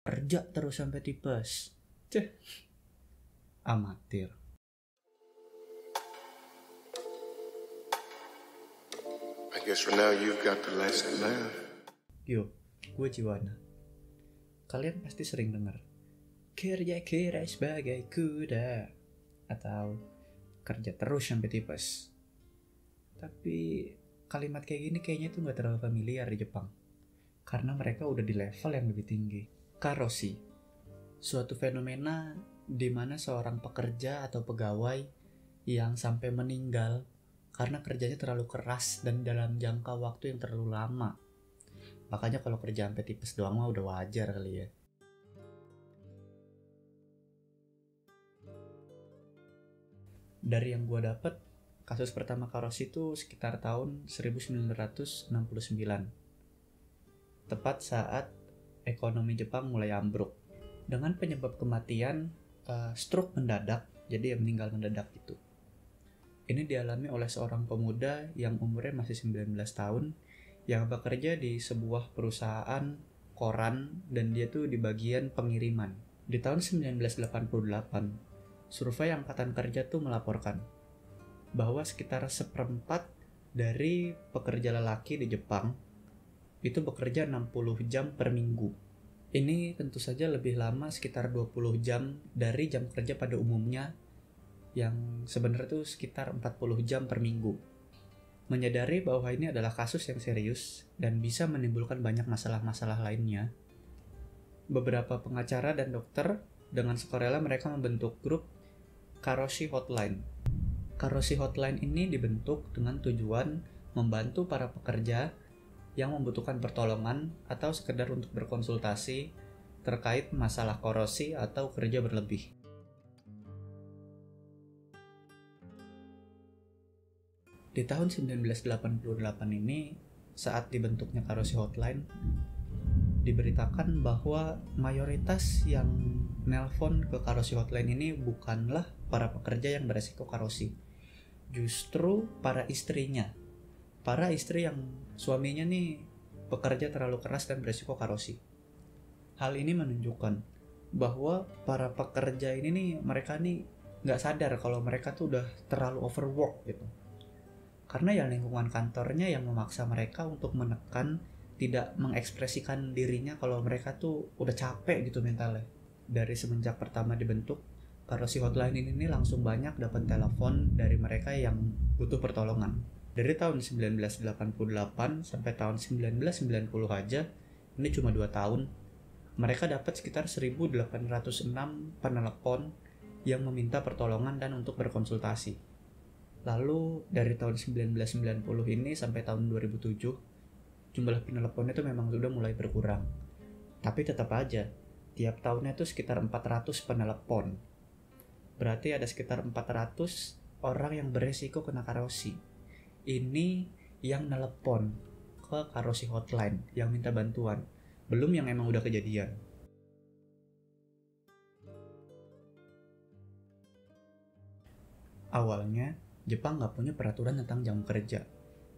Kerja terus sampai tipes. Ceh, amatir. I guess for now you've got the lesson learned. Yo, gue Jiwana. Kalian pasti sering dengar kerja sebagai kuda atau kerja terus sampai tipes. Tapi kalimat kayak gini kayaknya tuh gak terlalu familiar di Jepang, karena mereka udah di level yang lebih tinggi. Karoshi, suatu fenomena di mana seorang pekerja atau pegawai yang sampai meninggal karena kerjanya terlalu keras dan dalam jangka waktu yang terlalu lama. Makanya kalau kerja sampai tipes doang mah udah wajar kali ya. Dari yang gue dapet, kasus pertama Karoshi itu sekitar tahun 1969. Tepat saat ekonomi Jepang mulai ambruk. Dengan penyebab kematian stroke mendadak, jadi yang meninggal mendadak itu. Ini dialami oleh seorang pemuda yang umurnya masih 19 tahun yang bekerja di sebuah perusahaan koran dan dia tuh di bagian pengiriman. Di tahun 1988, survei Angkatan Kerja tuh melaporkan bahwa sekitar seperempat dari pekerja lelaki di Jepang itu bekerja 60 jam per minggu. Ini tentu saja lebih lama sekitar 20 jam dari jam kerja pada umumnya yang sebenarnya tuh sekitar 40 jam per minggu. Menyadari bahwa ini adalah kasus yang serius dan bisa menimbulkan banyak masalah-masalah lainnya, beberapa pengacara dan dokter dengan sukarela mereka membentuk grup Karoshi Hotline. Karoshi Hotline ini dibentuk dengan tujuan membantu para pekerja yang membutuhkan pertolongan atau sekedar untuk berkonsultasi terkait masalah korosi atau kerja berlebih. Di tahun 1988 ini, saat dibentuknya Karoshi Hotline, diberitakan bahwa mayoritas yang nelpon ke Karoshi Hotline ini bukanlah para pekerja yang beresiko karosi, justru para istrinya. Para istri yang suaminya nih bekerja terlalu keras dan beresiko karosi. Hal ini menunjukkan bahwa para pekerja ini nih, mereka nih nggak sadar kalau mereka tuh udah terlalu overwork gitu. Karena ya lingkungan kantornya yang memaksa mereka untuk menekan, tidak mengekspresikan dirinya kalau mereka tuh udah capek gitu mentalnya. Dari semenjak pertama dibentuk, Karoshi Hotline ini langsung banyak dapat telepon dari mereka yang butuh pertolongan. Dari tahun 1988 sampai tahun 1990 aja, ini cuma 2 tahun, mereka dapat sekitar 1.806 penelepon yang meminta pertolongan dan untuk berkonsultasi. Lalu dari tahun 1990 ini sampai tahun 2007, jumlah peneleponnya itu memang sudah mulai berkurang. Tapi tetap aja, tiap tahunnya itu sekitar 400 penelepon. Berarti ada sekitar 400 orang yang beresiko kena karosi. Ini yang nelepon ke Karoshi Hotline yang minta bantuan, belum yang emang udah kejadian. Awalnya, Jepang nggak punya peraturan tentang jam kerja.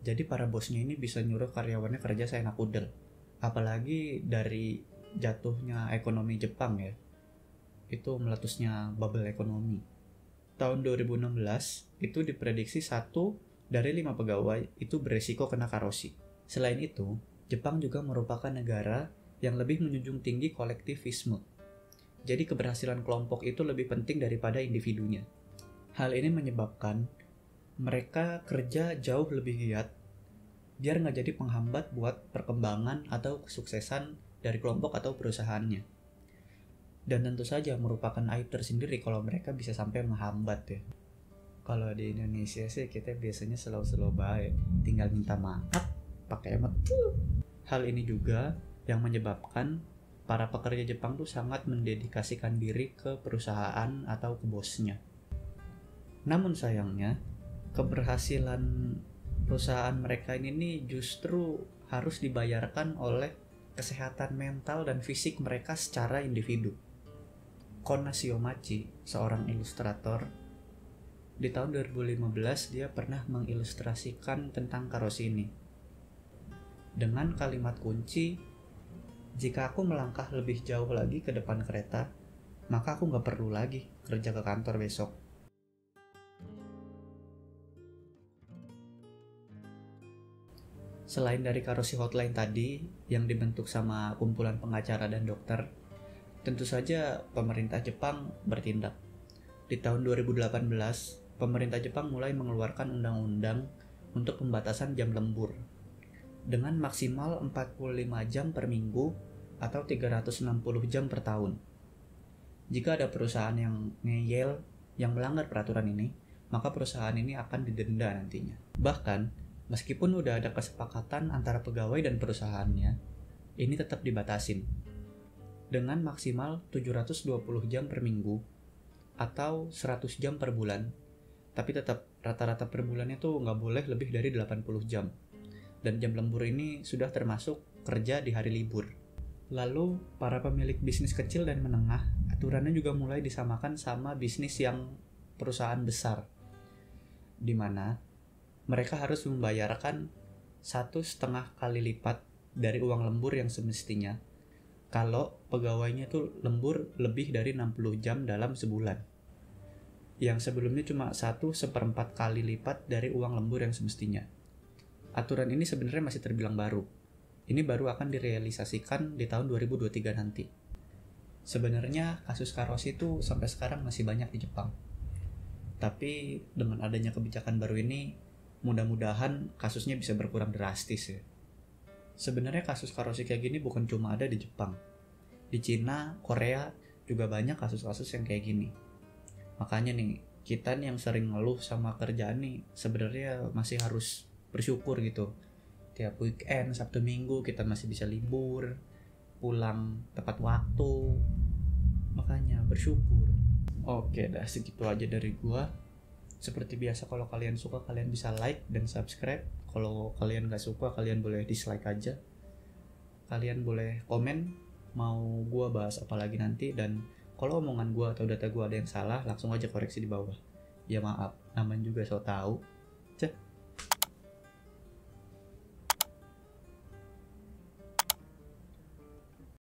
Jadi para bosnya ini bisa nyuruh karyawannya kerja seenak udel. Apalagi dari jatuhnya ekonomi Jepang ya. Itu meletusnya bubble ekonomi. Tahun 2016, itu diprediksi 1 dari 5 pegawai itu beresiko kena karosi. Selain itu, Jepang juga merupakan negara yang lebih menjunjung tinggi kolektivisme. Jadi keberhasilan kelompok itu lebih penting daripada individunya. Hal ini menyebabkan mereka kerja jauh lebih giat biar nggak jadi penghambat buat perkembangan atau kesuksesan dari kelompok atau perusahaannya. Dan tentu saja merupakan aib tersendiri kalau mereka bisa sampai menghambat ya. Kalau di Indonesia sih kita biasanya slow-slow baik, tinggal minta maaf pakai emot. Hal ini juga yang menyebabkan para pekerja Jepang tuh sangat mendedikasikan diri ke perusahaan atau ke bosnya. Namun sayangnya, keberhasilan perusahaan mereka ini justru harus dibayarkan oleh kesehatan mental dan fisik mereka secara individu. Kona Shiomachi, seorang ilustrator, di tahun 2015 dia pernah mengilustrasikan tentang karosi ini dengan kalimat kunci Jika aku melangkah lebih jauh lagi ke depan kereta, maka aku nggak perlu lagi kerja ke kantor besok. Selain dari Karoshi Hotline tadi yang dibentuk sama kumpulan pengacara dan dokter, tentu saja pemerintah Jepang bertindak. Di tahun 2018, pemerintah Jepang mulai mengeluarkan undang-undang untuk pembatasan jam lembur dengan maksimal 45 jam per minggu atau 360 jam per tahun. Jika ada perusahaan yang ngeyel, yang melanggar peraturan ini, maka perusahaan ini akan didenda nantinya. Bahkan, meskipun udah ada kesepakatan antara pegawai dan perusahaannya, ini tetap dibatasin dengan maksimal 720 jam per minggu atau 100 jam per bulan. Tapi tetap rata-rata per bulannya tuh nggak boleh lebih dari 80 jam. Dan jam lembur ini sudah termasuk kerja di hari libur. Lalu, para pemilik bisnis kecil dan menengah, aturannya juga mulai disamakan sama bisnis yang perusahaan besar, di mana mereka harus membayarkan 1,5 kali lipat dari uang lembur yang semestinya kalau pegawainya tuh lembur lebih dari 60 jam dalam sebulan. Yang sebelumnya cuma 1/4 kali lipat dari uang lembur yang semestinya. Aturan ini sebenarnya masih terbilang baru. Ini baru akan direalisasikan di tahun 2023 nanti. Sebenarnya kasus Karoshi itu sampai sekarang masih banyak di Jepang. Tapi dengan adanya kebijakan baru ini, mudah-mudahan kasusnya bisa berkurang drastis ya. Sebenarnya kasus Karoshi kayak gini bukan cuma ada di Jepang. Di Cina, Korea juga banyak kasus-kasus yang kayak gini. Makanya nih, kita nih yang sering ngeluh sama kerjaan nih sebenarnya masih harus bersyukur gitu. Tiap weekend, Sabtu Minggu kita masih bisa libur, pulang tepat waktu. Makanya bersyukur. Oke, dah segitu aja dari gua. Seperti biasa, kalau kalian suka kalian bisa like dan subscribe. Kalau kalian gak suka kalian boleh dislike aja. Kalian boleh komen mau gua bahas apa lagi nanti. Dan kalau omongan gua atau data gua ada yang salah, langsung aja koreksi di bawah. Ya maaf, namanya juga so tau. Cek.